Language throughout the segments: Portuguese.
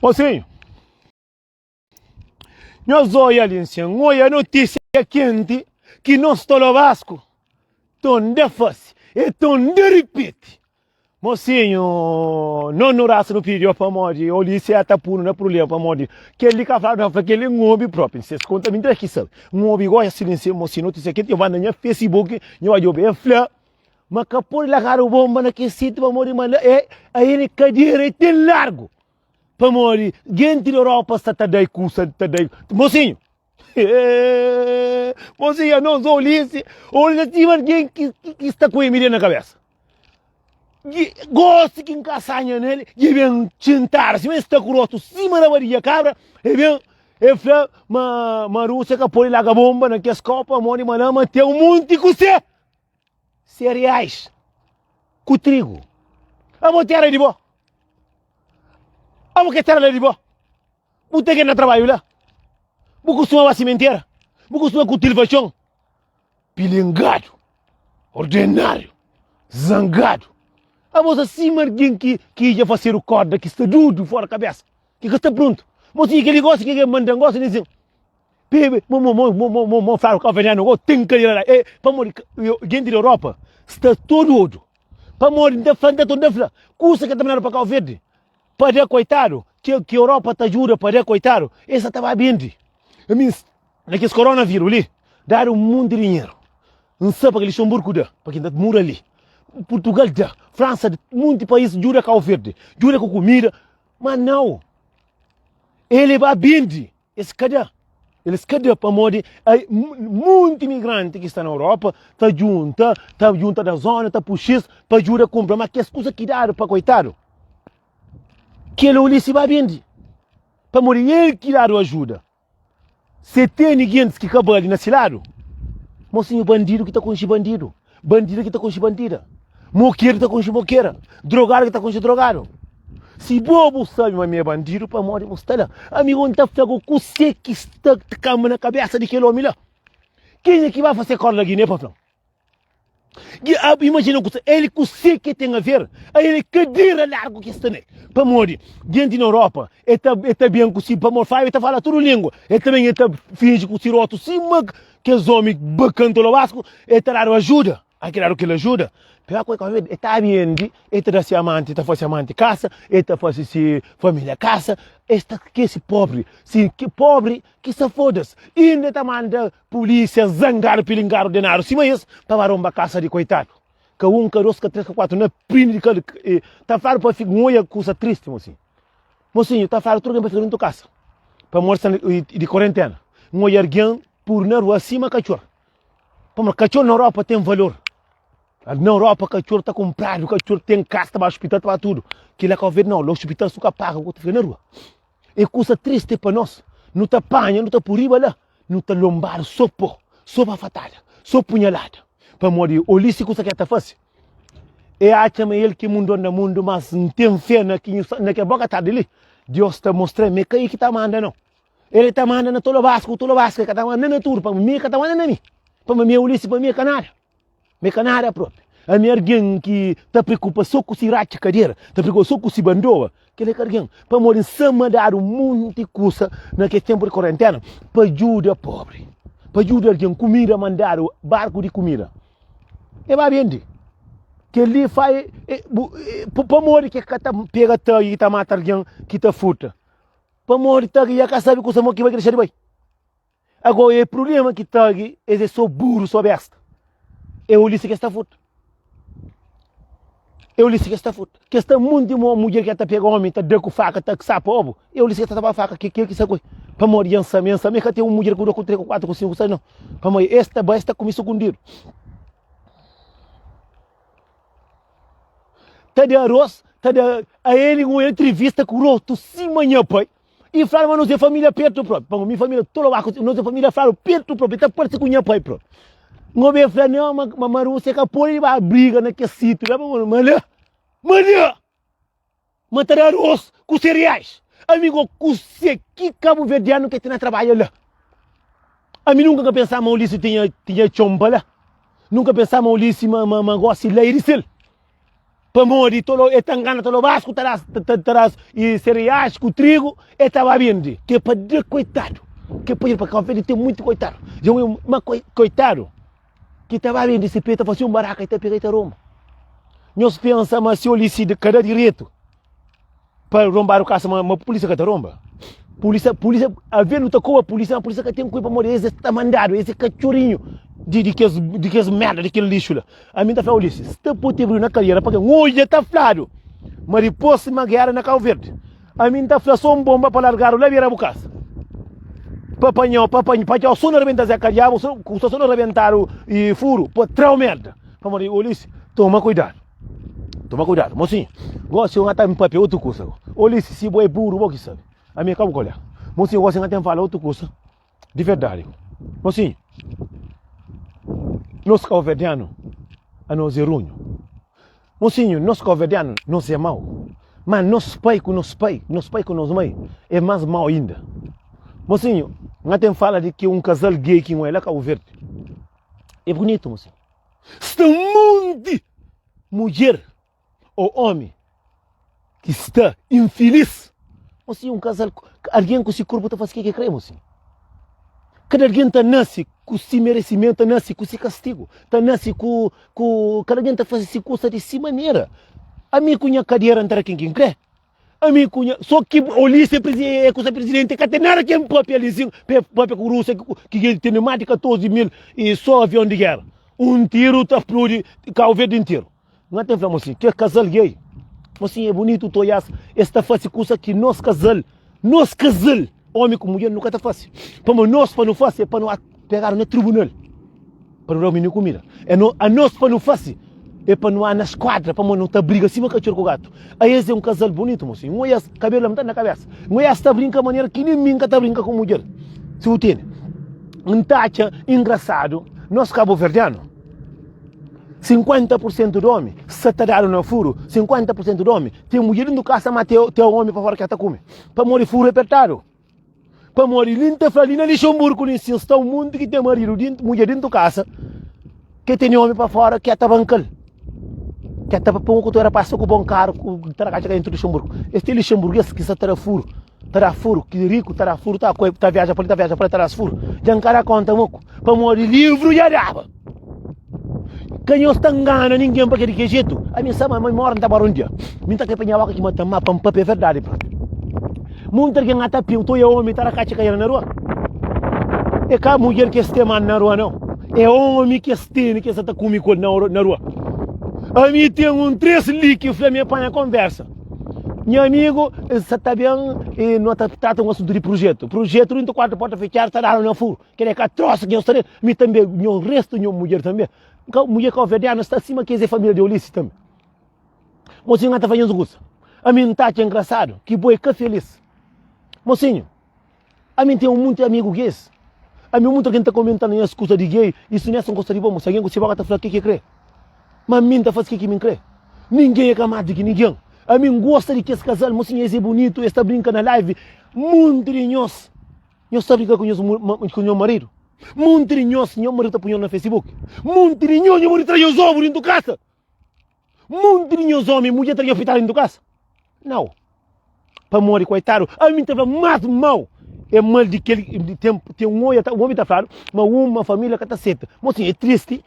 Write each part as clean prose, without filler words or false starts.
Mocinho, nós olhamos ali, olha a notícia quente que nós estamos no Vasco, estão de face, estão de repente. Mocinho, não nos raça no pedido para morrer, o lice está por não é problema para morrer. Que ele quer falar, que ele é um hobby próprio, vocês contam me aqui, sabe? Um hobby igual a silêncio, mocinho, notícia quente, eu vou na minha Facebook, eu vou ver flá, mas que por lá cara o bomba naquele sítio para morrer, mas aí ele cadeira tem largo. Para morrer, gente da Europa está daí custa, está daí. Mocinho, mocinho, não sou Ulisses, olha se alguém que está com a Emília na cabeça. Gosta que encaçanha nele, e vem tentar, se está com o outro, cima da varia cabra, e vem, uma Rússia que põe lá a bomba naquela copa, morre, mas tem um monte de cereais, com trigo, a botar de boa. Vamos que estar ali de boa. Você que não trabalha lá. Você costuma a cimenteira. Você costuma com televisão. Pilingado. Ordinário. Zangado. A você assim alguém que ia fazer o corda, que está tudo fora da cabeça. Que está pronto. Você que ele gosta, que ele manda, gosta de dizer. Bebe, falo que o veneno, tem que ir lá. Para morrer, gente da Europa, está todo. Para morrer, da frente, toda frente. Custa que também para cá o verde. Para coitado, que a Europa te ajuda para coitado, essa estava bem. Naqueles coronavírus ali, dar um monte de dinheiro. Não sabe para que Luxemburgo dá, para quem está mora ali. Portugal dá, França, muitos países ajuda com o verde, ajuda com comida, mas não. Ele vai bem, eles cadê para morrer, muitos imigrantes que estão na Europa, está junta da zona, está puxando para ajudar a comprar, mas que as coisas que dá para coitado. Que ele olha se vai bem. Para morrer, ele que dá ajuda. Se tem ninguém que acaba ali nesse lado, mocinho, bandido que está com esse bandido. Bandido que está com esse bandida. Moqueiro que está com esse moqueira. Drogado que está com esse drogado. Se bobo sabe, mas é bandido para morrer, você está lá. Amigo, onde está o que você que está cama na cabeça daquele homem lá? Quem é que vai fazer corda da Guiné para falar? Imagina ele com o que tem a ver, ele cadeira largo que está nele. Para morrer, gente na Europa, ele está bem com o para morrer, ele está falando toda língua, ele também está finge com o ciroto, cima que os homens bacantam no Vasco, ele está dando ajuda, aquele que ele ajuda. Pela coisa que ele está bem, ele está se amante, está fazendo amante casa, ele está fazendo família casa, está que esse pobre, que se foda-se, ainda está mandando polícia zangar, pilingar o dinheiro, sim, mas para arrombar a casa de coitado. Que um, que dois, que três, que quatro, não é primo, está falando para ficar uma coisa triste, mocinho. Mocinho, está falando tudo para ficar dentro da casa, para mostrar de quarentena. Um alguém por na rua acima cachorro. Para cachorro na Europa tem valor. Na Europa, o cachorro está comprado, o cachorro tem casa, está hospital, está tudo. Que ele é que não, o hospital só paga o que fica na rua. É coisa triste para nós. Não está panha, não está por riba lá. Não está lombar, sopa fatada, só punhalada. Para morrer, o lice coisa que está fácil. É acha ele que mundo no mundo, mas não tem fé naquela boca tarde ali. Deus está mostrando, mas que está mandando não. Ele está mandando todo o Vasco, que está mandando tudo, para mim, que está mandando a mim. Para mim, o lice, para mim, é canária. Mecanária própria. A minha alguém que está preocupado só com se rate cadeira, está preocupado só com se bandoa, que ele é alguém para morrer sem dar um monte de coisa naquele tempo de quarentena, para ajudar pobre, para ajudar alguém comida, mandar o barco de comida. E vai bem, que ele faz, para morrer que está pega e está matando alguém que está futa, para morrer que já sabe que o que vai crescer bem. Agora o problema que está aqui é só burro, só besta. É o Ulisses que está futo. É o Ulisses que está futo. Que está muito de uma mulher que está pegando homem, está dando faca, está com sapo ovo. É o Ulisses que está com faca, que isso coisa. Para morrer, mensa, que tem uma mulher com 3, 4, 5, 6, não. Para morrer, esta besta começou com dinheiro. Está de arroz, está de... A ele uma entrevista com o outro, sim, manhã, pai. E fala, mas nós é família perto próprio. Para minha família, toda lá, nós é família, fala, perto próprio, está parecido com o minha pai próprio. Não me fala, não, mas você que pôr a briga naquele sítio, matar arroz com cereais. Amigo, você que cabo verdeano que tem na trabalho lá. A mim nunca pensava que o Ulisses tinha chomba lá. Nunca pensava que o Ulisses gosta de ler. para morrer, e tangana tolo vasco, terás e cereais com trigo, e estava vindo. Que é para de coitado. Que é para ir para Cabo Verde, tem muito coitado. Mas coitado, que estava vindo, se peta, fazia baraca e te pega e Roma. Nós pensamos se olhar de cada direito para rombar o caso, uma polícia que te romba. Polícia, a ver luta com a polícia que tem coisa para morrer, esse está mandado, esse cachurinho de que as merda, de que lixo lá. A mim está falando, Ulisses, se tu pode abrir na carreira, porque hoje está flado, mas depois se uma guerra na Cabo Verde. A mim está falando só uma bomba para largar o leve a casa. Papanhão, para o sono arrebentar a carreira, o sono arrebentar o furo, para trau merda. Para morrer, Ulisses, toma cuidado. Toma cuidado, mocinho. Gosto de estar em papel, outra coisa. Ulisses, se é burro, vou que sabe. A minha calma, olha. Mocinho, gosto de falar outra coisa. De verdade. Mocinho. Nós cabo-verdianos, a nós é ruim. Mocinho, nós cabo-verdianos, nós é mau. Mas nosso pai com nosso pai com nossa mãe, é mais mau ainda. Mocinho, não tem fala de que um casal gay que não é lá Cabo Verde. É bonito, mocinho. Está um monte de mulher ou homem que está infeliz. Mocinho, um casal, alguém com esse corpo está fazendo o que crê, mocinho. Cada alguém está nasce com esse merecimento, está nasce com esse castigo, está nasce com cada alguém está fazendo essa coisa dessa maneira. A mim cunha cadeira entrar quem crê. A mim cunha, só que o lice é com o presidente, que tem nada que é um papelzinho, papel com Rússia, que tem mais de 14 mil e só avião de guerra. Um tiro está explode, Cabo Verde inteiro. Não tem problema assim, que é casal gay. Assim é bonito, toias, esta faz coisa que nós casal, homem com mulher nunca está fácil. Para nós, para não fazer, é para não pegar no tribunal. Para não dar comida. A nós, para não fazer, é para não ir na esquadra, para não estar briga assim, cachorro com o gato. Aí esse é um casal bonito, moço. Não é cabelo na cabeça. Não é esta brinca maneira que nem minha está brinca com mulher. Se o tem. Um tacha engraçado, nós cabo-verdianos, 50% do homem, se está no furo, 50% do homem, tem mulher no casa, mas tem homem para fora que está comendo. Para morrer furo apertado. Para morrer, linda fralina de Luxemburgo, nem se está um mundo que tem marido, mulher dentro da casa, que tem homem para fora, que está bancando. Que está para pôr que tu era passou com o bom carro, com o tracate dentro do Luxemburgo. Este luxemburguês que está furo, que rico, está furo, está viaja para estar furo. Já encara a conta, moco. Para morrer livro e araba. Quem está engana ninguém para aquele jeito. A minha sama mãe mora na Barundia. Minha está que apanhava que mata mapa, um papel é verdade. Muita gente está piu, tu é homem, está a caixa cair na rua. É cá mulher que está na rua, não. É homem que está comigo na rua. A mim tem um 3 líquidos, a minha apanha conversa. Meu amigo, está bem, e não está um assunto de projeto. Projeto, 34 portas fechadas, está dando no furo. Que é que a troça que eu estou me também, o resto de mulher também. Mulher cabo-verdiana está acima que é família de Ulisses também. Mocinho, não está fazendo isso. A mim está engraçado, que boi, que feliz. Mocinho, a mim tem muito amigo gays. A mim muita gente está comentando as coisas de gay, isso não é só coisa de bom, se alguém se vai estar falando o que crê. Mas a mim está fazendo o que me crê. Ninguém é camado de ninguém. A mim gosta de que esse casal, mocinho, esse é bonito, está brincando na live. Muito de nós. Nós está brincando com o meu marido. Muito de nós, meu marido está punhando no Facebook. Muito de nós, meu marido traz os ovos dentro da casa. Muito de nós, homem, mulher traz hospital dentro da casa. Não. Para morrer, coitado. A mim estava mais mal. É mal de que ele tem um homem está falando, mas uma família que está certa. Mocinho, é triste.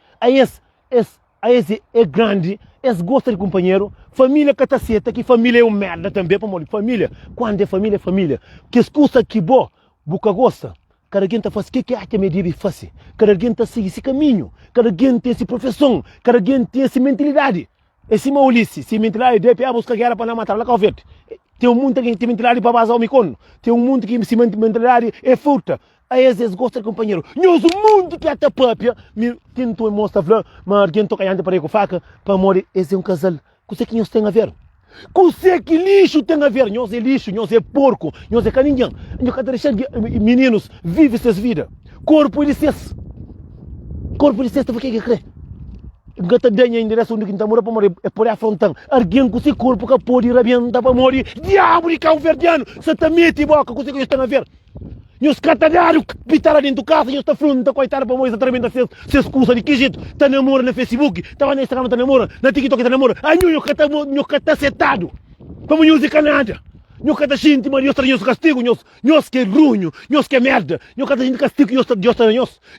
Esse é grande, esse gosta de companheiro, família que está certa, que família é uma merda também, para morrer. Família, quando é família, é família. Que escuta que boa, boca gosta. Cada alguém está fazendo o que acha meio de fazer. Cada alguém está seguindo esse caminho. Cada alguém tem essa profissão. Cada alguém tem essa mentalidade. Esse Ulisses, essa mentalidade de buscar guerra para não matar lá Cabo Verde. Tem um mundo que tem mentalidade para vazar o micono. Tem um mundo que essa mentalidade é fruta. Aí às vezes gosta de companheiro. Nós o mundo que até própria, tentou mostrar flor, mas alguém toca ainda para ir com faca, para morrer. Esse é um casal. Com o que nós tem a ver? Com o que lixo tem a ver? Nós é lixo, nós é porco, nós é caninhão. Nós queremos deixar meninos vivem essas vidas. Corpo de cesta. Corpo de cesta, o que é que crê? Gata danha em direção do quinta mora para morrer, é por afrontar. Alguém com esse corpo que pode rabiantar para morrer. Diabo de Cabo Verdiano, se te mete boca, com o que nós tem a ver? Nós catadaram pitara dentro de casa, nós está falando, coitada para moça, também está se excusa de que jeito, está namorando no Facebook, estava na Instagram, está namorando, na TikTok está namorando, aí nós está setado, para nós de Canadá, nós está gente, mas nós temos castigo, nós que é ruim, nós que é merda, nós está gente castigo,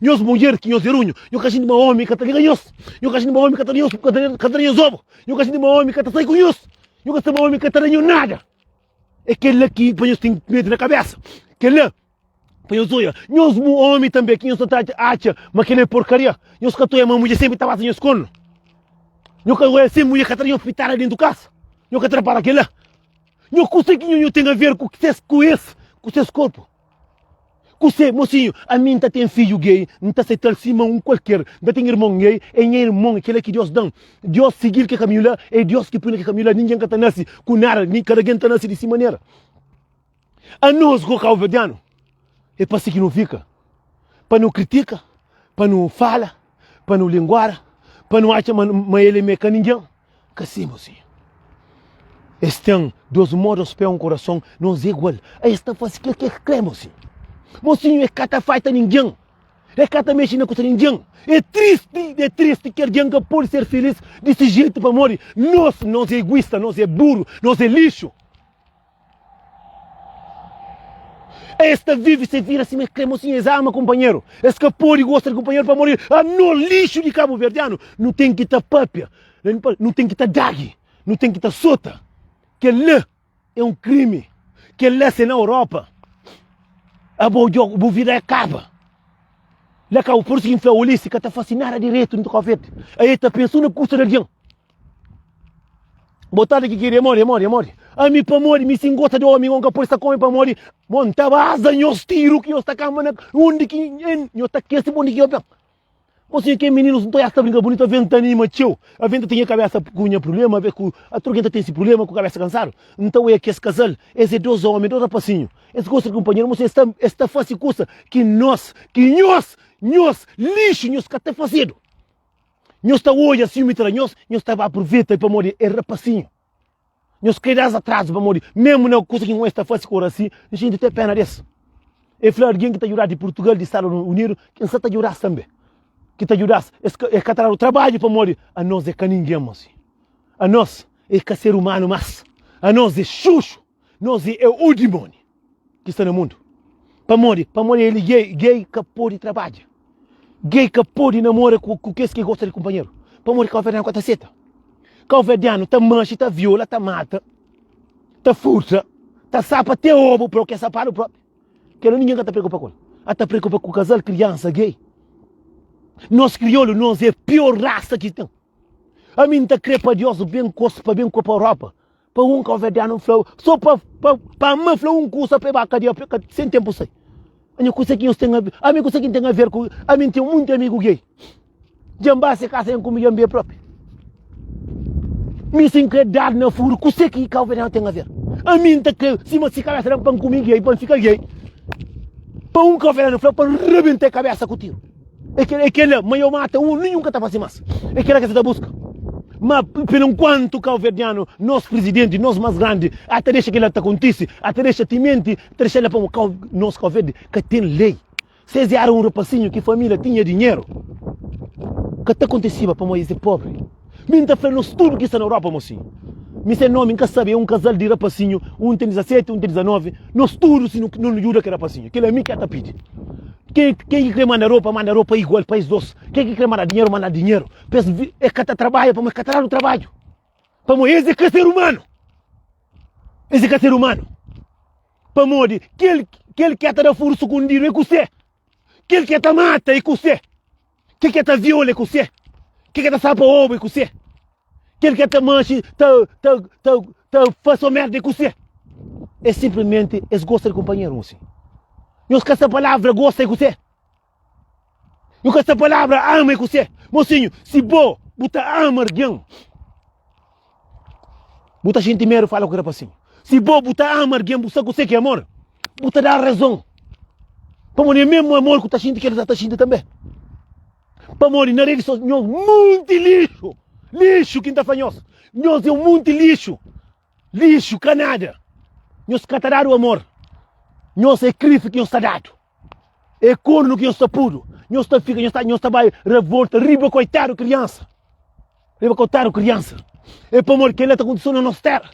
nós mulher que nós é ruim, nós gente uma homem que está ligando nós gente uma homem que está ligando nós ovo, nós gente uma homem que está sai com nós gente uma homem que está ligando nada, é aquele que nós tem medo na cabeça, aquele nós homem também que nós acha, mas que é porcaria. Nós que a mulher sempre estava assim, nós com. Nós que sempre mulher que está pitara dentro de casa. Nós que trabalha aquilo. Nós conseguimos não tem a ver com esse corpo. Com você, mocinho, a mim tem filho gay, não está aceitando cima um qualquer, não tem irmão gay, é irmão, aquele que Deus dá. Deus seguir que caminho lá, é Deus que põe que caminho lá, ninguém que está nasce com nada, nem cada alguém está nasce dessa maneira. A nós, com o calvediano, é para si que não fica, para não critica, para não fala, para não linguar, para não achar mas ele é mecaninho, que assim, mocinho. Estão dos modos para um coração, não é igual. Esta faz que crê, mocinho. Mocinho é cata feita ninguém, é cata mexendo com ninguém. É triste que alguém que pode ser feliz desse jeito para morrer. Nós é egoísta, nós é burro, nós é lixo. Esta vive se vira assim, mas cremosinha, ama companheiro. Esse que pode gosta de companheiro para morrer. No lixo de Cabo Verdeano. Não tem que estar papia. Não tem que estar dag. Não tem que estar sota. Que lá é um crime. Que lá se na Europa. A boa vida acaba. Lá cá o por isso que infla o lixo, que está fascinada direito no cafete. Aí está pensando na custa de alguém. Botar aqui que morre. A mim para morrer, me se gota de homem, onde por esta come para morrer. Monta base, nós tiro que eu está cá, onde que eu está aqui, esse bonde que eu pego. Você que meninos não está brincando bonito, a ventania macho. A venta tem a cabeça com problema, a ver com a turquenta tem esse problema com a cabeça cansada. Então é que esse casal, esses dois homens, dois rapacinhos, esse gosto de companheiro, você está fácil coisa que nós, lixo, nós que está fazendo. Nós está hoje assim, nós estava aproveitando para morrer, é rapacinho. Nós queremos atrás para morrer. Mesmo não coisa que não está fácil com assim, a gente tem pena disso. É falar alguém que está ajudando de Portugal, de Estados Unidos, que não está ajudando também. Que está ajudando, é que o trabalho para morrer. A nós é que ninguém, assim. A nós é que ser humano, mas a nós é xuxo. Nós é o demônio que está no mundo. Para morrer ele gay que pode trabalhar. Gay que pode namorar com esse que gosta de companheiro. Para morrer com a verdade com a taceta. Calvediano está mancha, está viola, está mata, está furta, está sapa até ovo, porque é sapado próprio. Que ninguém está preocupado com ele. Está preocupado com o casal criança gay. Nós crioulos, nós é a pior raça que tem. A mim está crê para Deus, bem coisa para a Europa. Para um calvediano, só para mim, um curso para a cadeia, sem tempo sai. A minha coisa que eu tenho a ver, a minha coisa que tem a ver com, a mim tem muito amigo gay. Jambá se casa com o meu próprio. Me sem credar na furo, que sei que calvediano tem a ver. A mim está que se me se cabeça para comigo gay, para ficar gay. Para um calvediano, para rebentar a cabeça com o tiro. É aquele, mas eu mato nenhum que está fazendo mais. É aquela que você está buscando. Mas, por enquanto, calvediano, nosso presidente, nós mais grande, até deixa que ele acontece, até deixa te mente, até deixa ele para o nosso calvediano, que tem lei. Se era um rapacinho que a família tinha dinheiro, que até acontecia para nós ser pobre. Minta falando tudo que está na Europa, mocinho. Me sei nome, nunca sabe, é um casal de rapacinho, um tem 17, um tem 19, nós tudo se não ajuda que rapacinho, que ele é mim que está pedindo. Quem quer mandar roupa igual para os dois. Quem quer mandar dinheiro, manda dinheiro. É que trabalha, para catar o trabalho. Para esse é ser humano. Esse é ser humano. Para morrer, aquele que está furo escondido é com você. Aquele que está mata é com você. Aquele que está viola é com você. Aquele que está sapa ovo é com você. Aquele que está mancha, faz merda é com você. É simplesmente, eles gostam de companheiro, assim. Não que essa palavra gosta com você. Não que essa palavra ama com você. Mocinho, se bom, buta ama alguém. Buta gente mero fala com o rapacinho. Se bom, buta ama alguém, buta com você que é amor. Buta dá razão. Para morrer mesmo amor com a gente que ele está gente também. Para morrer na rede social, muito lixo. Lixo que está fanhoso. Nós é muito lixo. Lixo, canada. Nós catará o amor. Nós é crife que nós está dado. É corno que nós está puro. Nós está fica, nós está vai revolta, riba coitado criança. Riba coitado criança. É para morrer que ele está acontecendo na nossa terra.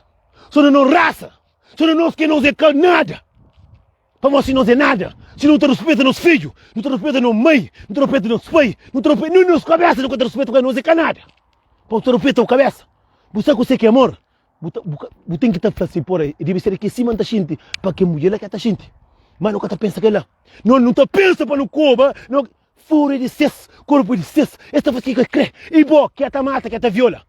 Só na nossa raça. Só na nossa que não é nada. Para nós não é nada. Se não te respeita nos filhos, não te respeita nos mãe, não te respeita nos pais, não te respeita nos cabeças, não te respeita com nós é nada. Para te respeita a cabeça. Você que é amor. Você tem que estar assim por aí. Deve ser que cima da gente para que a mulher lá que está gente. Mas não está pensa que lá. Não está pensa para no coba, não fora de ses, corpo de ses. Esta faz que crê. E bom, que ata mata, que ata viola.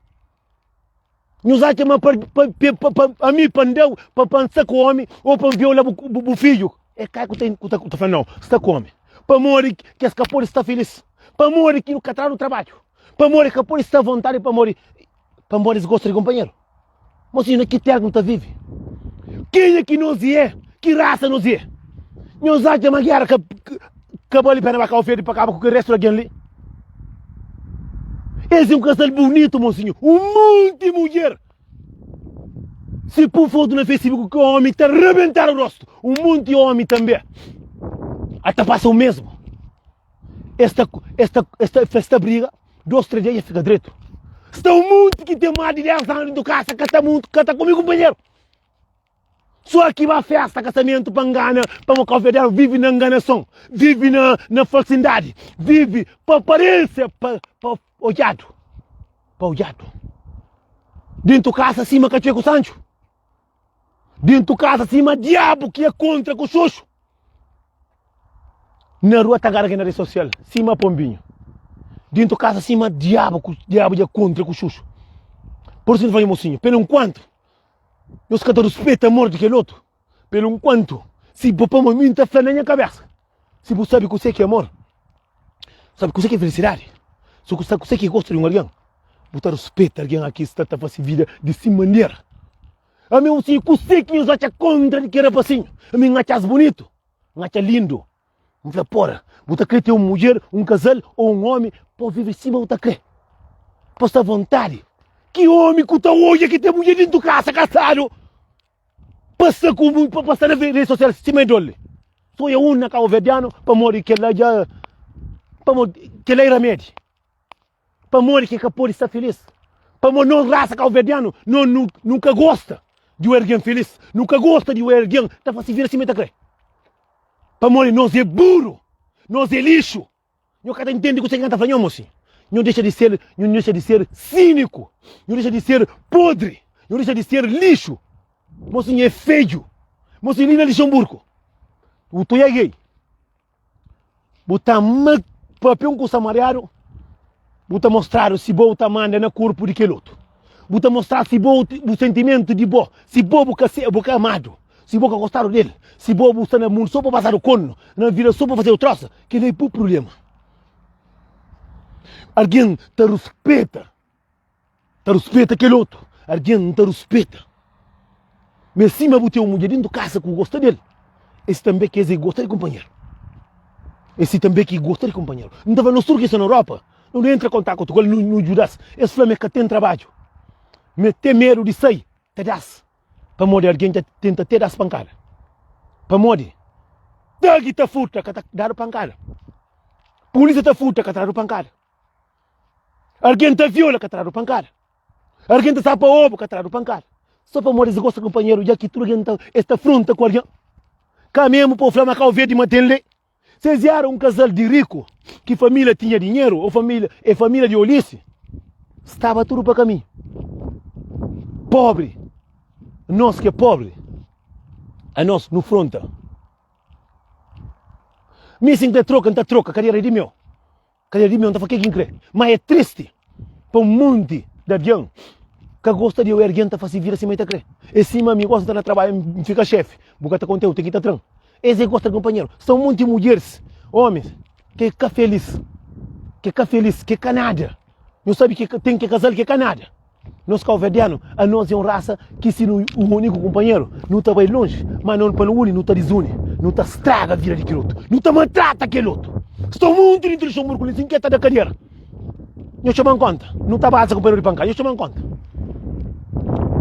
Nos acha para mim pandeu para pensar com o homem ou para violar o filho. É cai que tá falando não. Está com o homem. Para morrer que escapou está feliz. Para morrer que não catar no trabalho. Para morrer que por está à vontade para morrer gosta de companheiro. Mas que terra não está vive. Quem é que nós é? Que raça nós é? Nós achamos uma guerra que acabou ali para cá o feio para acabar com o resto da ali. Esse é um casal bonito, mocinho. Um monte de mulher. Se por foto no Facebook que o homem está arrebentando o rosto. Um monte de homem também. Até passa o mesmo. Esta briga, 2, 3 dias fica direito. Está um monte que tem mais de 10 anos do casa, que está comigo, companheiro. Só que vai festa, casamento, para engana, para uma conversa, vive na enganação, vive na falsidade, vive para aparência, para olhado. Para olhado. Dentro de casa, acima, que com o Sancho. Dentro de casa, acima, diabo que é contra com o Xuxo. Na rua, tá aqui na rede social, cima, pombinho. Dentro de casa, acima, diabo é contra com o Xuxo. Por isso, não vai, mocinho, pelo enquanto. Nós que respeita a morte que outro. Pelo enquanto, se você muita fé na minha cabeça, se você sabe que você é amor, sabe que você é felicidade, se você sabe que você gosta de alguém, você respeita alguém aqui está fazendo vida de essa maneira. A mim, se você que nos acha contra de que era assim, a mim acha bonito, acha lindo. Não fala, porra, você quer ter uma mulher, um casal ou um homem, pode viver em cima, você quer. Pode estar à vontade. Que homem que está hoje que tem mulher dentro de casa, casado, passa na rede social, se me dole. Sou eu única o verdiano para morrer que ela já, que ela é remédio. Para morrer que a pode estar feliz. Para morrer não raça que o verdiano, nunca gosta de alguém feliz, nunca gosta de alguém, está fazendo vir assim, me crer. Para morrer nós é burro, nós é lixo. Eu cada entende que você canta falando, moço. Não deixa de ser cínico, não deixa de ser podre, não deixa de ser lixo. Mocinho é feio, mocinho ali na Luxemburgo. O tu é gay. Bota papel com o samariano, bota mostrar se bota manda na corpo de aquele outro. Bota mostrar se bota o sentimento de bo, se boca amado, se boca gostaram dele, se boca está no mundo só para passar o corno, na vida só para fazer o troço, que nem é o problema. Alguém te respeita aquele outro. Alguém não te respeita. Mas se me botar uma mulher dentro de casa que gosta dele, esse também quer dizer gosta de companheiro. Esse também que gosta de companheiro. Não estava no sul que está na Europa, não entra em contato com ele, não ajudas. Esse flamengo que tem trabalho. Me tem medo de sair, te das. Para morrer alguém tenta te dar pancada. Para morrer. Daqui está furta que está dando pancada. Polícia está furta que está dando pancada. Alguém te viola que está dando pancada. Alguém te sapa ovo que está dando pancada. Só para morrer se gosta companheiro, já que tu está fronta com alguém. Cá mesmo para o Flamengo ao verde manter-lhe. Vocês eram um casal de rico, que família tinha dinheiro, ou família de Ulisses. Estava tudo para caminho. Pobre. Nós que é pobre. A nós no fronta. Missing te troca, carreira de meu. Carreira de meu, não está fazendo quem crê. Mas é triste para um monte de alguém que gosta de alguém está fazendo vir assim, mas está crê. E cima me gosta de trabalhar, fica chefe. Bocata conteúdo, tem que estar tranquilo. Esse gosta de companheiro. São muitas mulheres, homens, que é feliz. Que é feliz, que é canada. Não sabe que tem que casar, que é canada. Nós calvedianos, a nós é uma raça que se o único companheiro não está bem longe, mas não para não une, não está desune, não está estraga a vida de aquele outro, não está maltrata aquele outro. Estou muito dentro do Luxemburgo, eles inquietam da carreira. Eu chamo em conta, não está base companheiro de pancada, eu chamo em conta.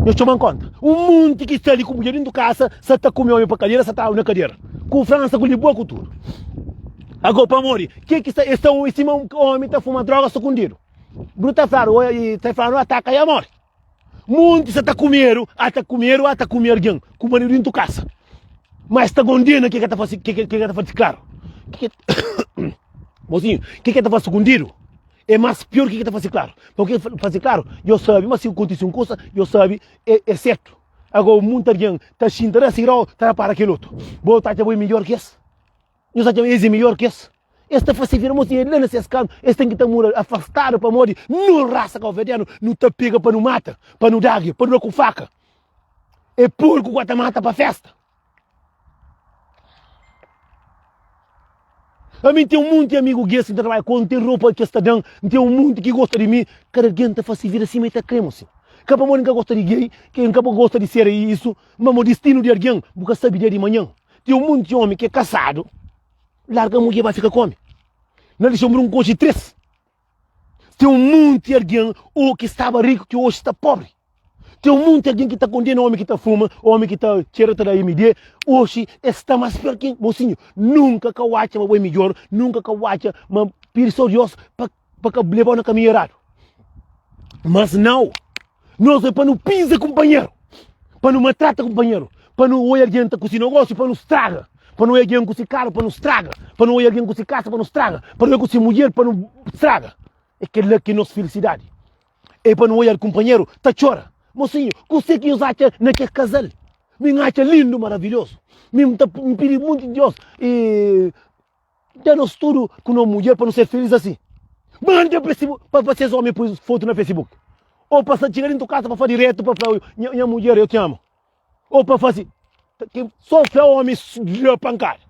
Eu chamo em conta. Um monte que está ali com mulher dentro de casa, se está com o homem para cadeira, se está na cadeira. com França, com Lisboa, com tudo. Agora, para morrer, que está um homem está fumando droga escondido. Bruta está falando, ataca e a morre. Muitos está comendo, até comer alguém, com o marido em tua casa. Mas está gondina, que está fazendo, que está fazendo claro. Mozinho, que está fazendo escondido? É mais pior que está fazendo claro. Porque fazer claro, eu sei, mas se acontece uma coisa, eu sei, é certo. Agora, muita gente está se interessando, está para aquele outro. Vou estar melhor que esse. Eu sei que é melhor que esse. Esta facilidade, mocinha, ele não se escala, este tem que estar afastado para morrer. Não raça calvediano, não te pega para não mata, para não dar, para não com faca. É porco que te mata para festa. A mim tem um monte de amigo que trabalha com tem roupa que está dando, tem um monte que gosta de mim, cada gente está fazendo vir assim, mas está cremo assim. Cada um nunca gosta de gay, quem nunca gosta de ser isso, mas o destino de alguém, porque sabe dia de manhã. Tem um monte de homem que é casado, larga a mulher vai ficar com. Não lhe chamam um coche 3. Tem um monte de alguém que estava rico que hoje está pobre. Tem um monte de alguém que está condenando o homem que está fuma, o homem que está cheirando da MD, hoje está mais pior que mocinho. Nunca que eu ache uma melhor, nunca que eu ache uma pessoa para levar no caminho errado. Mas não, nós é para não pisar companheiro, para não matar companheiro, para não olhar gente com esse negócio, para não estraga. Para não ir alguém com esse carro, para não estraga. Para não ir alguém com esse casa, para não estraga. Para não ir com essa mulher, para não estraga. É aquela que é a nossa felicidade. É para não olhar companheiro, tá chora. Mocinho, você que os acha naquele casal. Me acha lindo, maravilhoso. Me pedi muito de Deus. E dá-nos tudo com uma mulher para não ser feliz assim. Manda para vocês homens pôr foto no Facebook. Ou para chegar em tua casa para fazer direto, para falar, minha mulher, eu te amo. Ou para fazer... Sofre o homem da pancada.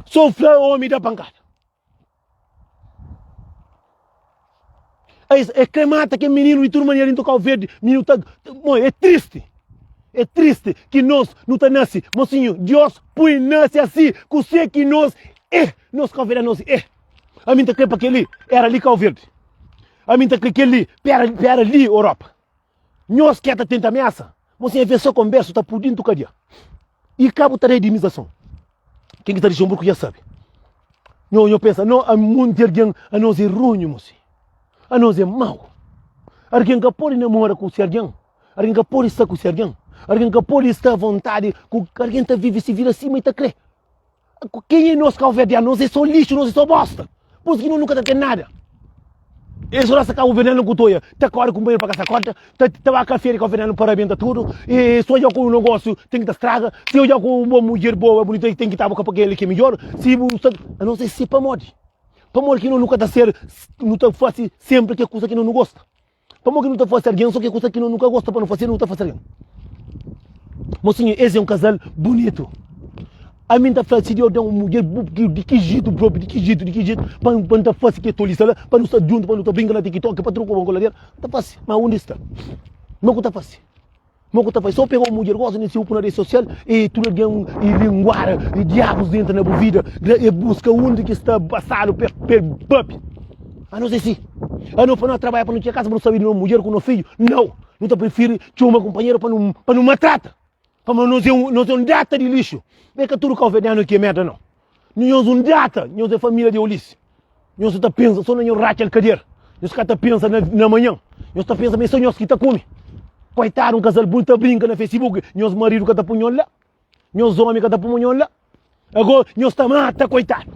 Sofre o homem da pancada. É cremata que é menino e tudo maneiro em tocar o verde. Menino tá, é triste. É triste que nós não tá nasce. Mocinho, Deus põe nasce assim. Que sei que nós nós calveira nós A mim tá crepa que ali era ali Cabo Verde. A mim tá crepa que ali era ali Europa. Nós que tá tenta ameaça. Você vê só conversa, está por dentro do cadeia. E cabo está de indenização. Quem está de Xamburco já sabe. Não, eu penso, não, há muito alguém, a nós é ruim, moço. A nós é mau. Alguém que pode namorar com o alguém. Alguém que pode estar com o alguém. Alguém que pode estar à vontade, com alguém que vive se vira assim e está crê. Quem é nós calvedianos? Nós é só lixo, nós é só bosta. Por isso que nós nunca tem nada. Eles vão sacar o veneno com toia, tá com o banheiro para casa corta, tá a café com o veneno para arrebentar tudo, e se eu com o negócio tem que estar estraga, se eu com uma mulher boa, bonita, tem que estar com aquele que é melhor, se eu não sei se para morrer que não nunca está ser, não está fácil sempre que é coisa que não gosta, para morrer que não está fácil alguém, só que é coisa que não nunca gosta para não fazer, não está fácil alguém. Mocinho, esse é um casal bonito. A mim está fácil de eu dar uma mulher de que jeito próprio, de que jeito, para não estar fácil que é tolice lá, para não estar junto, para não estar brincando na TikTok, para trocar uma coladeira, está fácil, mas onde está? Não está fácil. Não está fácil. Só pegar uma mulher gosta nesse grupo na rede social e tudo alguém e linguar, e diabos dentro da vida, e busca onde que está passado, papi. Ah, não sei se. Ah, não, para não trabalhar, para não ter casa, para não saber de uma mulher com um filho. Não. Não está prefiro ter uma companheira para não maltrata. Para não ser um data de lixo. Não é que tudo calvediano que é merda, não. Nós um data, nós é família de Ulisses. Nós está pensando só no racha de cadeira. Nós está pensando na manhã. Nós está pensando, mas só nós que está comendo. Coitado, um casal bonito brinca no Facebook. Nós marido que está punhando lá. Nós homem que está punhando lá. Agora, nós está mata, coitado.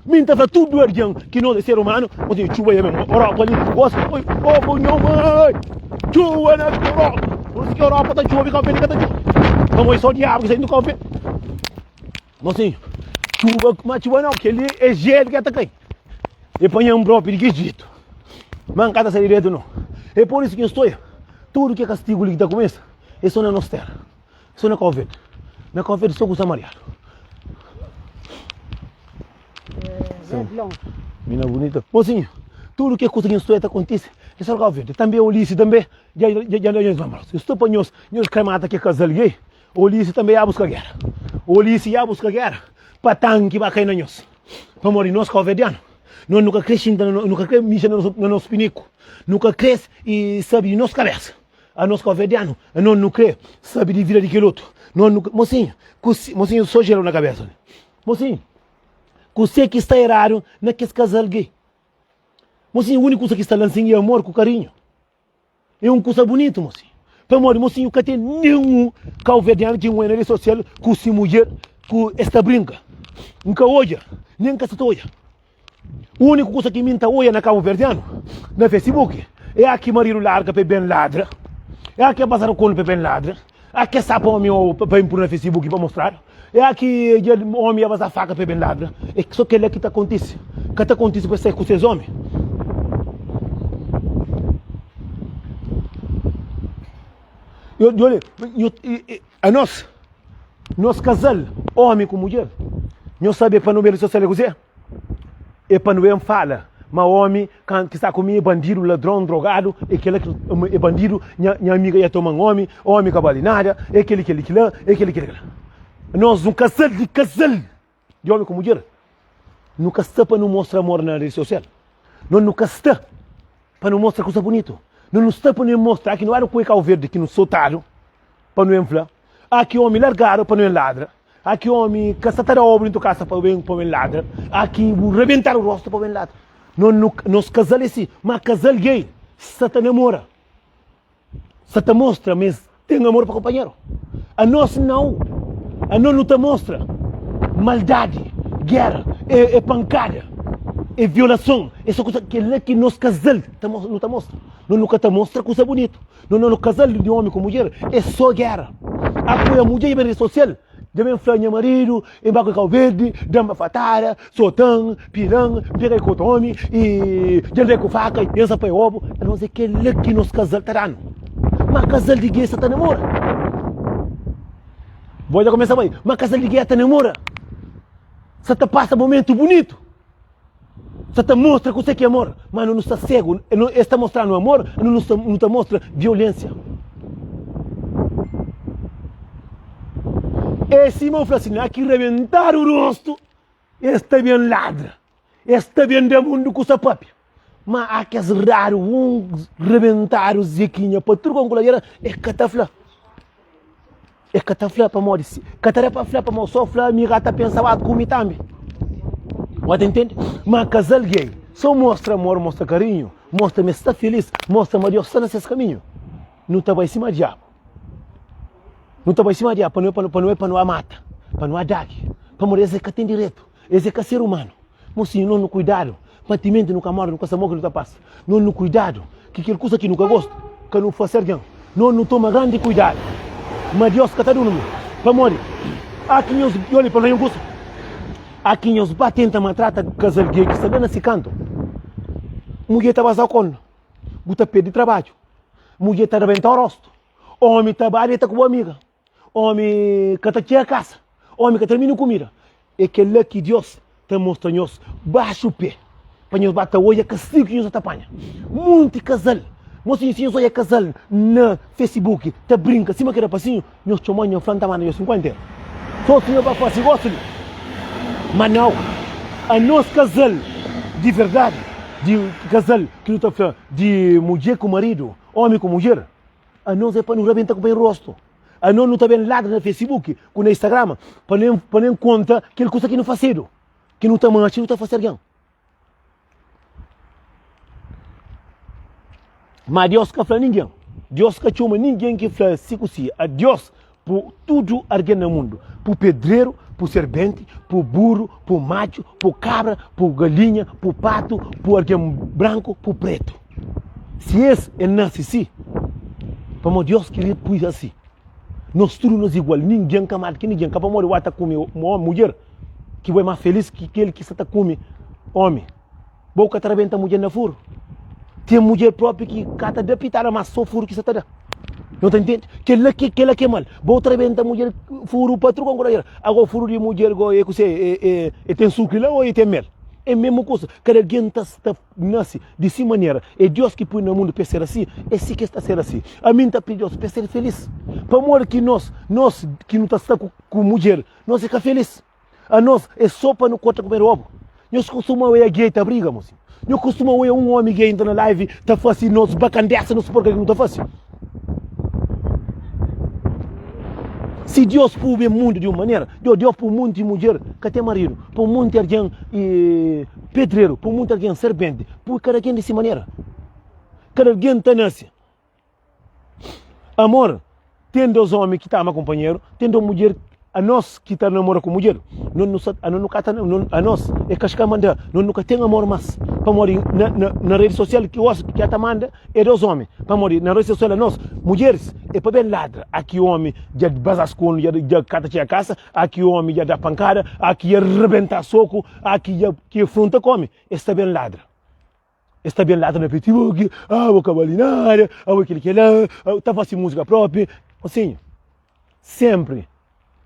Minta para tudo alguém que não é ser humano. Mas tem chuva aí mesmo. Europa ali. Oh, punhão, mãe. Chuva na Europa. Por isso que a Europa está chuva, fica bem, está chuva. Vamos só diabo que sai do café. Mocinho, chuva, mas chuva não, que ele é gelo que está caindo. E põe um próprio de Egito. Mancada sair direto não. É por isso que eu estou. Tudo que é castigo que está começa, é só na nossa terra. Só na Cabo Verde. Na Cabo Verde só com os amarelos. Mina bonita. Mocinho, tudo que é coisa que estou acontece, é só na Cabo Verde. Também o Ulisses, também, já vamos. Estou para nós cremata que é casal gay. O Ulisses também ia buscar guerra. O Ulisses ia buscar guerra para tanque para cair na nós. Para morrer nós calvedianos. Nós nunca crescemos, nunca crescemos no nosso pinico. Nunca cresce e sabe de nossa cabeça. A nós calvedianos, nós não crê, sabe de vida daquele outro. Mocinho, mocinho, eu sou gelo na cabeça. Mocinho, você que está errado naquele casal gay. Mocinho, a única coisa que está lançando é amor com carinho. É uma coisa bonita, mocinho. Para amor, mocinho, que tem nenhum calverdiano de uma rede social com se mulher, com esta brinca. Nunca olha, nem que se olha. A única coisa que minta olha na Cabo Verdeano, no Facebook, é aqui marido larga para bem ladra, é aqui passar o colo para bem ladra, é aqui sapa homem para impor no Facebook para mostrar, é aqui homem a passar faca para bem ladra. É só que ele que está acontecendo. Que está acontecendo para ser com esses homens. A nós casal, homem com mulher, nós sabemos para não ver social é é para não fala, mas homem que está comigo é bandido, ladrão, drogado, é aquele que é bandido, minha amiga ia tomar homem que vale nada, é aquele. Nós um casal de homem com mulher, nunca está para não mostrar amor na rede social, nunca está para não mostrar coisa bonita. Não está para não mostrar que não era o cueca verde que não soltaram para não inflar. Aqui homem largaram para não ladra. Aqui homem que está obra em tua casa para não ladra. Aqui rebentar o rosto para não ladra. Nós casal assim, mas casal gay, se te namora, se te mostra, mas tem amor para o companheiro. A nós não te mostra maldade, guerra, é pancada. É violação, essa coisa que nós casal não te mostra. Nunca te mostra coisa bonita. No casal de homem com mulher é só guerra. A mulher em rede social, também fala meu marido, em baco de verde, dama fatada, sotão, pirão, pega com o homem e já com faca e pensa para o ovo. A não ser que nos casal está dando. Mas casal de gay está namora. Vou já começar aí. Mas casal de gay está namora. Você te passa momento bonito. Você te mostra que você quer amor, mas não está cego. Está mostrando amor, não te mostra violência. Esse irmão fala assim, aqui rebentar o rosto, está bem ladra, está bem de mundo com sua própria. Mas aqui é raro, rebentar o zequinha, para tudo com a é catafla. É catafla para morrer. Catafla para morrer, só fala, me gata pensava comigo também. Você entende? Mas casal gay só mostra amor, mostra carinho, mostra-me está feliz, mostra-me Deus está nesse caminho. Não está em cima de diabo. Não está em cima de diabo, para não mata, para não dar, para morrer, esse que tem direito, esse que é ser humano. Mocinho, não cuidado, patimento nunca morre, nunca se morre, nunca passa. Não cuidado, que aquela coisa que nunca gosta, que não faz alguém. Não toma grande cuidado. Mas Deus que está dando para morrer. Aqui nós, olha, para não gosta. Aqui nós batemos a trata casal gay que está dando esse canto. Mulher está vazando com bota pé de trabalho. Mulher está rebentando o rosto. Homem trabalha e está com uma amiga. Homem que está aqui a casa. Homem que termina comida. É aquele que Deus está mostrando nós baixo o pé. Para nós bater o olho que assim que nós apanha. Muito casal. Mocinho, se nós olha casal no Facebook, está brinca, cima que era passinho, nós chamamos a frente da mano, 50. Só se nós vai fazer gosto. Mas não, a nosso casal de verdade, de casal que não está falando, de mulher com marido, homem com mulher, a nós é para não rebentar com o rosto. A nós não está bem lá no Facebook, com no Instagram, para nem conta aquela coisa que não faz cedo, que não está mancha, não está fazendo alguém. Mas Deus que fala ninguém, Deus que chama ninguém que fala se a Deus por tudo alguém no mundo, por pedreiro, por serpente, por burro, por macho, por cabra, por galinha, por pato, por alguém branco, por preto. Se esse é nasce assim, para Deus que ele pôs assim. Nós todos nós igual, ninguém camada que ninguém, para morrer está comer uma mulher que vai mais feliz que aquele que está comer homem. Boca trabenta mulher na furo. Tem mulher própria que cata de pitar mas só furo que está dá. Não te entende? Que ela que é mal. Boa trabenta mulher furo para trocar com ela. Agora furo de mulher é tem sucre lá ou tem mel. É a mesma coisa. Cada alguém está nasce de essa maneira. É Deus que põe no mundo para ser assim. É assim que está ser assim. A mim está pedindo Deus para ser feliz. Para morrer que nós que não está com mulher, nós fica feliz. A nós é só para não contar comer ovo. Nós costumamos ir a gay, tá briga, moço. Nós costumamos ir um homem gay entra na live, tá fazendo nós bacandeça, nós porque não tá fácil. Se Deus pôs o mundo de uma maneira, Deus pôs um monte de mulher que tem marido, pôs um monte de alguém pedreiro, pôs um monte de alguém serpente, pôs cada alguém dessa maneira. Cada alguém está nesse. Amor, tem dois homens que estão companheiro, tem duas mulheres, a nós que está namorando com mulher, a nós é que a manda, nós nunca tem amor mais. Para morrer na rede social que a manda é dois homens. Para morrer na rede social nós, mulheres, é para bem ladra. Aqui o homem já basascou, já cata a casa, aqui o homem já dá pancada, aqui já rebenta soco, aqui já que fronta come. Está bem ladra. Está bem ladra no apetitivo, vou cavalinária, vou aquele que lá, está fazendo música própria. Assim, sempre.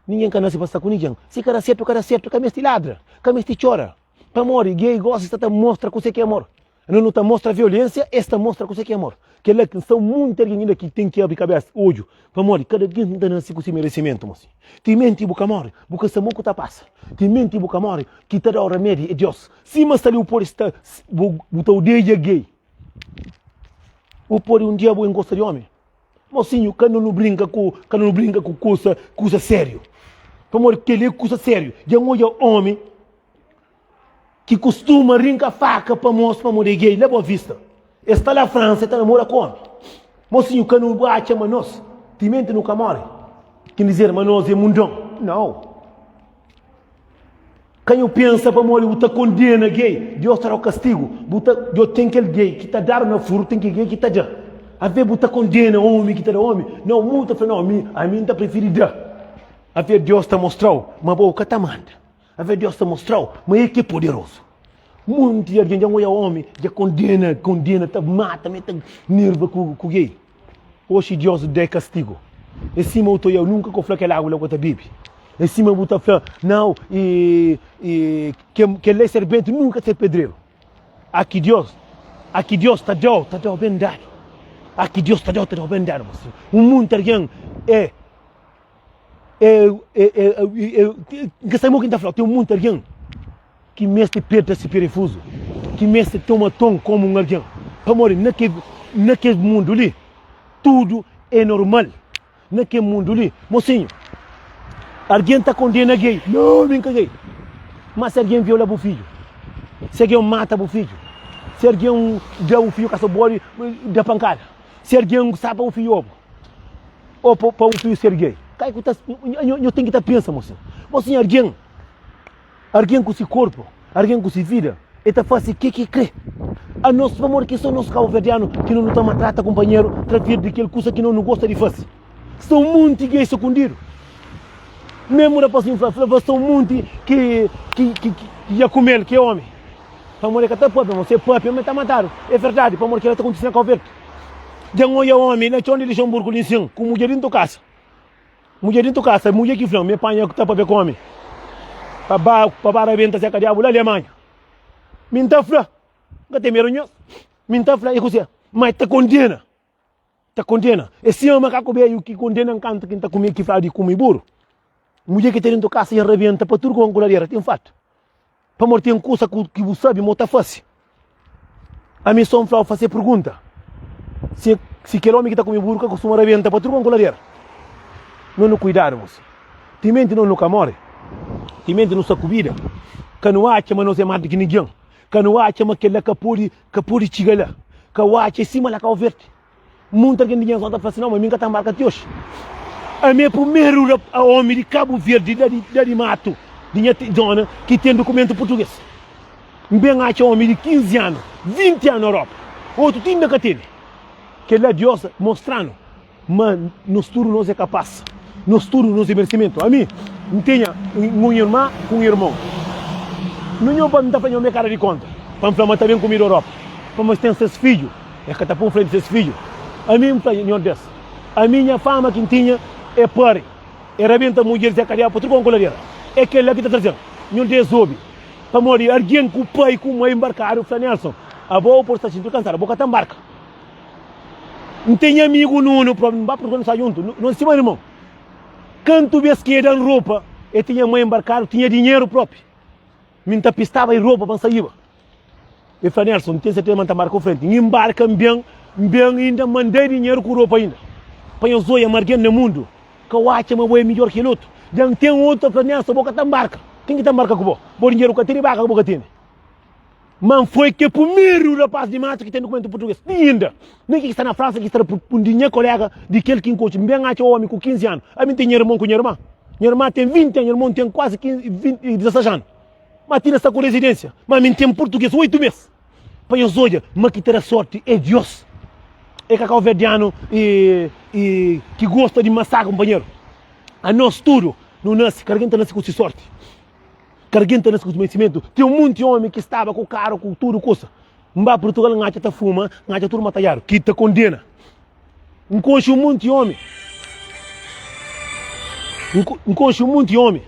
Ninguém quer nascer para estar com ninguém. Se cara certo, que me ladra, que me chora. Para morrer, gay gosta de mostrar que você quer amor. Não está mostra violência, esta mostra que você quer amor. Que é que são muitas gente que tem que abrir cabeça, ódio. Para morrer, cada dia não está nascendo com esse merecimento, moço. Te mente boca morre, boca se moco tá passa. Te mente boca morre, que te dá o remédio é Deus. Se mas ali o por está, o dia gay. O por um dia vou gosta de homem. Mocinho, quando não brinca com coisa sério. Para morrer, que ele é coisa sério. Já olha homem que costuma rincar faca para mostrar para morrer gay, leva a vista. Está lá na França, está namora com homem. Mocinho, quando bate a nós, te mente nunca morre. Quer dizer, mas nós é mundão. Não. Quem eu pensa para morrer, você condena gay, Deus terá o castigo. Deus tem aquele gay que está dando na furo, tem que gay que está já. A ver, você condena homem que está da homem. Não, muito fala, não, a mim está preferida. A ver, Deus está mostrando, mas boca está manda. A ver, Deus está mostrando, mas ele que é poderoso. Muito de gente já olha homem, já condena, tá, mata, mete nervo com o gay. Hoje Deus dá castigo. Em cima eu nunca confio aquela água lá que eu bebo. Em cima eu falo, não, que ele é serpente, nunca ser pedreiro. Aqui Deus está dando bem dado. Aqui Deus está dando bem dado. O mundo alguém que sabe o que está falando, tem um monte de alguém que mestre perto esse perifuso, que mestre toma tom como um alguém. Para morrer, naquele mundo ali, tudo é normal. Naquele mundo ali, mocinho, alguém está condenando gay, não, nunca gay. Mas se alguém viola o filho, se alguém mata o filho, se alguém dá o filho com essa bola da pancada, se alguém sabe o filho ou para o filho ser gay. Eu tenho que estar pensando, mocinho. Mocinho, alguém com esse corpo, alguém com essa vida, está fácil que crê. A nós, vamos que são nossos cabo-verdianos, que não nos trata companheiro, tratar de aquela coisa que não gosta de fazer. São muito gays escondidos. Mesmo na passiva, são muito que ia comer, que é homem. Para morrer que está pobre, você é pobre, mas está matado. É verdade, para morrer que ela está acontecendo com o verde. Já não é homem, na chão de Luxemburgo, com mulher dentro da casa. Mulher dentro da casa, mulher que flão, me apanha que está para ver com homem. Para a venda, se a cadeia, a Alemanha. Minta flá, não tem medo, minta flá, é coisa, mas te condena. Te condena. Esse homem que veio que condena um canto que está comigo que fala de comer burro. Mulher que tem dentro da casa e arrebenta para tudo com a coladeira, tem fato. Para morrer tem coisa que você sabe, mas está fácil. A mim só me fazer pergunta. Se aquele homem que está comigo burro que costuma arrebentar para tudo com a coladeira. Não nos cuidarmos. Tem mente não nunca morre. Tem mente não se comida. Que não acha, mas não se mata que ninguém. Que não acha, mas que ele pode chegar lá. Que o acha em cima lá que o verde. Muita gente ninguém só está falando, não, mas minha está marcada de hoje. A minha primeiro homem de Cabo Verde, de mato, de zona, que tem documento português. Bem acha homem de 15 anos, 20 anos na Europa. Outro time que tem. Que ele é Deus mostrando. Mas nós tudo não é capaz. Nós tudo não é merecimento. A mim, não tenha um irmão com um irmão. Não é para me dar para minha cara de conta. Para me matar bem comigo na Europa. Para me ter seus filhos. É que está por frente seus filhos. A mim, não desse. A minha fama que tinha é pare. É rebenta mulher e a cadeia para tudo com a coladeira. É aquele que está trazendo. Não desobe. Para morrer, alguém com o pai e com o mãe embarcaram, o Nelson. A boa por estar sentindo cansada, a boca está embarca. Não tem amigo não problema, não vai procurar sair junto. Não se meu irmão. Quando tu vês que ia dando roupa, eu tinha mãe embarcada, tinha dinheiro próprio. Me tapistava em roupa para sair. Eu falei, Nelson, não tem certeza que embarca com frente. Embarca bem ainda mandei dinheiro com roupa ainda. Para eu zoar marguendo no mundo. que o acha é melhor que o outro. Já tem outro planeado, só boca tambarca. Quem que tambarca com você? Bom dinheiro que tem, baca que boca tem. Mas foi que o primeiro rapaz de mato que tem documento português. Ainda. Nem que está na França, que está um dinheiro colega de aquele que encontra. Bem acha o homem com 15 anos. A mim tem irmão com irmã. Minha irmã tem 20 anos, meu irmão tem quase 15, 20, 16 anos. Mas tira essa com residência. Mas a mim tem português 8 meses. Para os olhos, mas que terá sorte é Deus. É cacau verdiano e que gosta de massacre, companheiro. A nós tudo não nasce, carguenta nasce com sorte. Carguenta nasce com conhecimento. Tem um monte de homem que estava com o carro, com tudo, coisa. Mbá Portugal, ngacha tá fuma, ngacha tudo matalhar, que te condena. Enconche um monte de homem. Enconche um monte de homem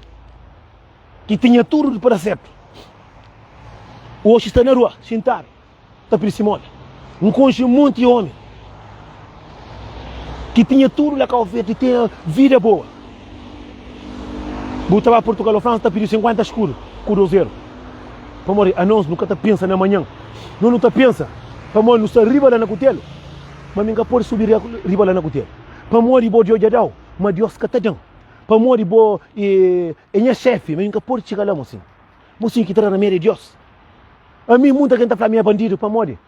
que tinha tudo para certo. Hoje está na rua, sentado, está por cima. Enconche um monte de homem que tinha tudo lá cá e tinha vida boa. Botava a Portugal ou França, está pedindo 50 escuro, escuro zero. Para morrer, a nós nunca está pensa na manhã. Não está pensa. Para morrer, não está riba lá na cutelo. Mas nunca pode subir riba lá na cutelo. Para morrer, vou de ojadão, mas Deus que está dando. Para morrer, vou minha chefe, mas nunca pode chegar lá, mocinho. Mocinho que está na minha de Deus. A mim, muita gente está falando minha bandido, para morrer.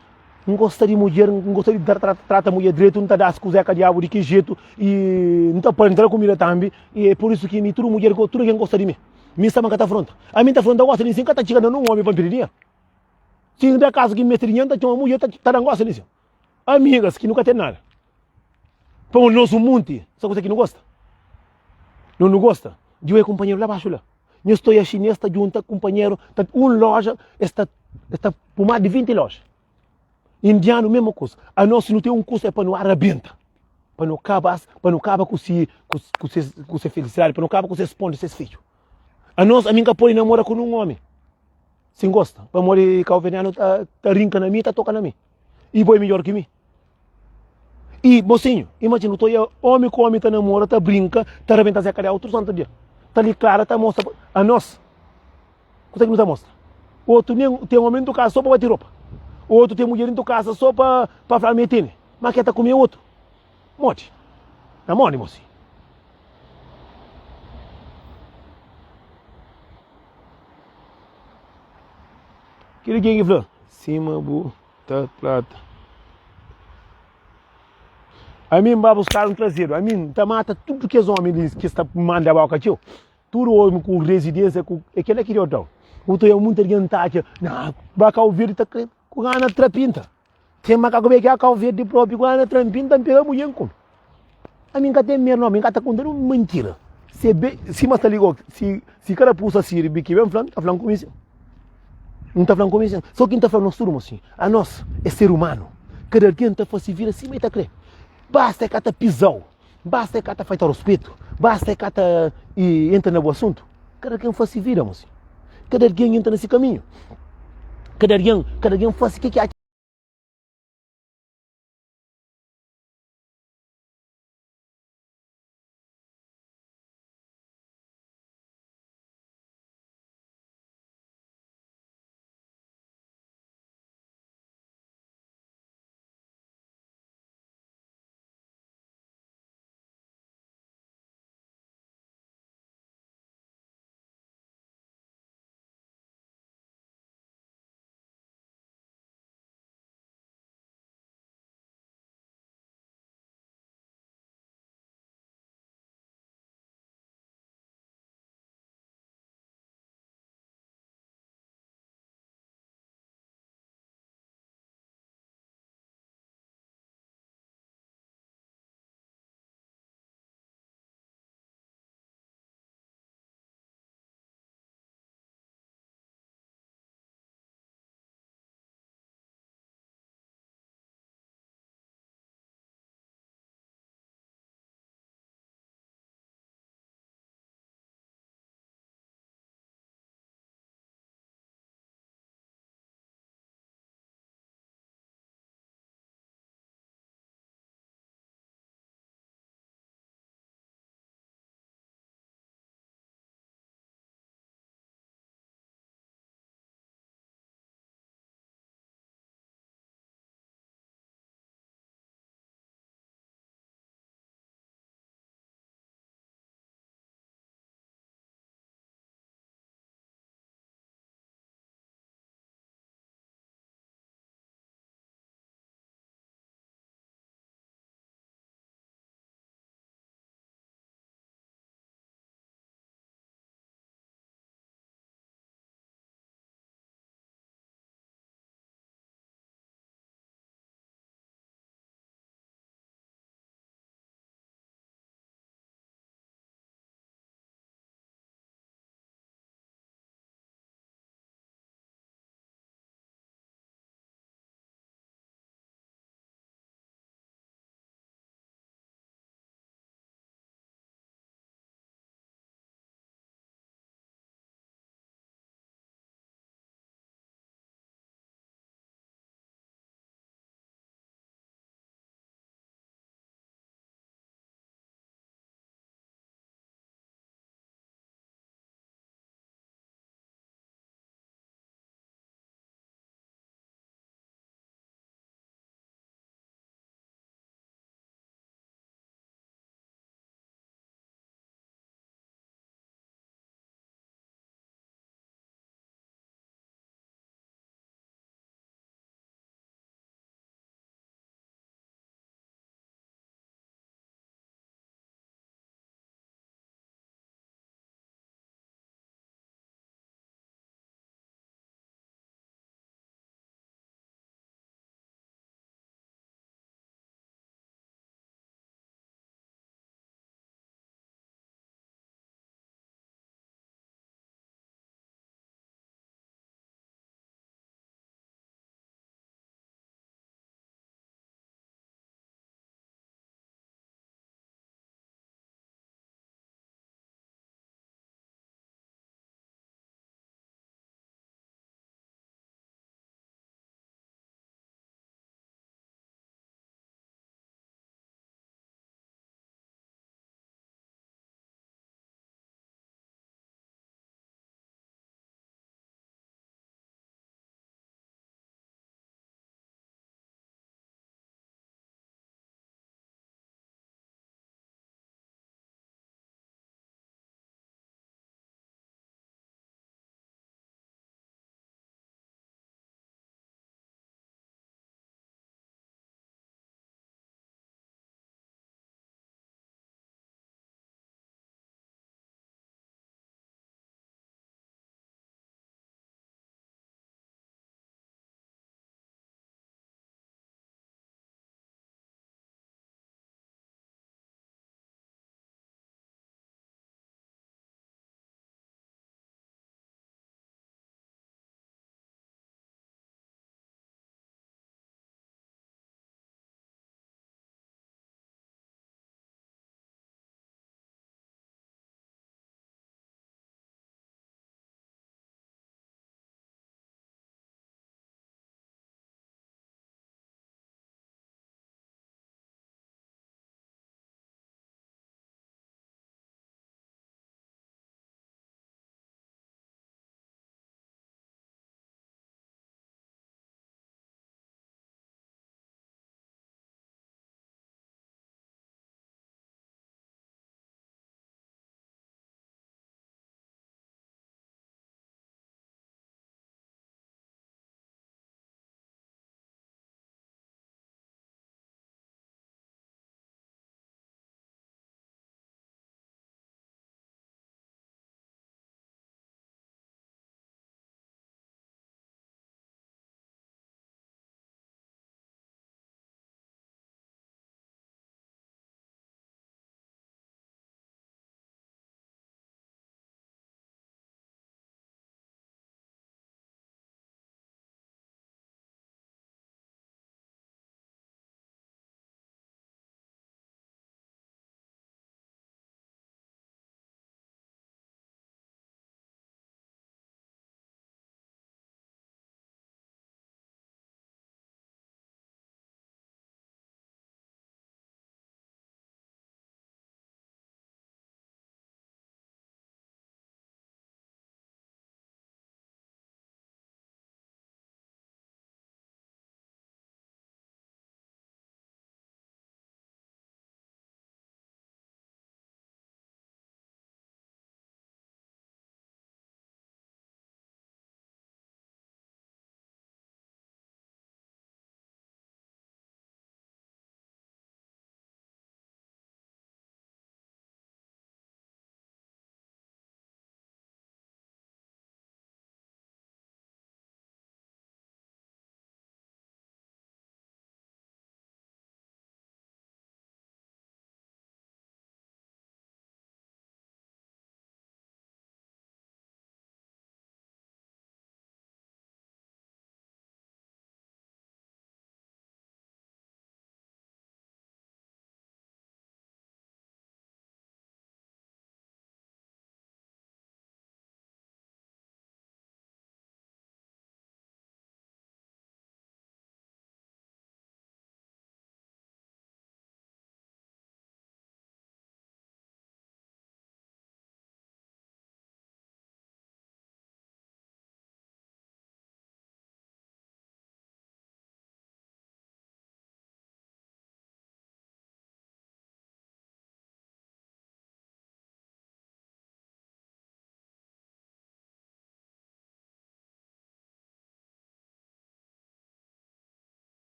Não gosta de mulher, não gosta de tratar a mulher direito, não está dando as coisas com diabo de que jeito, e não está para entrar comida também, e é por isso que me tudo mulher, tudo quem gosta de mim. Me está mancando a fronta. A mim está fronta, gosta de mim, está chegando num homem para pedir. Se não é caso que me estrinha, está uma mulher, está dando gosta disso. Amigas que nunca tem nada. Para o nosso monte, só você que não gosta. Não gosta. Eu é companheiro lá abaixo lá. Eu estou a chinesa, está junto, companheiro, está uma loja, está por mais de 20 lojas. Indiano, mesma coisa. A nós não tem um custo é para não arrebenta. Para não acabar com se felicidade, para não acabar com se esponde seus filhos. A nós, a minha pode namorar com um homem. Se gosta. Para morrer com o veneno, tá rinca na mim, tá toca na mim. E boi melhor que mim. E, mocinho, imagina, homem com homem, tá namora, tá brinca, tá arrebenta a cara outro santo dia. Tá ali clara, tá mostra. A nós, consegue nos mostra. Outro tem um homem do casa só para bater roupa. Outro tem mulher em casa só para falar metene. Mas quer comer outro. Morte. Namore, mocinho. Que ninguém que falou? Cima, buta, plata. A mim vai buscar um traseiro. A mim tá mata tudo que os homens que está mandando a boca, tio. Tudo homem com residência, com aquele que eu dou. O teu é muito orientado. Não, vai cá ouvir, tá crendo. Com a trapinta. Tem macaco que a cal verde próprio com a trapinta, pega a mulher com. A mim que tem meu nome, que está contando mentira. Se mas tá ligado, se cara puxa assim, bique bem falando, tá falando com isso. Não tá falando com isso. Só quem tá falando nós tudo assim. A nós é ser humano. Cada quem tá fazendo vir assim, mas tá crendo. Basta que tá pisão. Basta que tá feito respeito. Basta que tá entra no assunto. Cada quem faz se vira, moço. Cada quem entra nesse caminho. Cada quem faz o que acha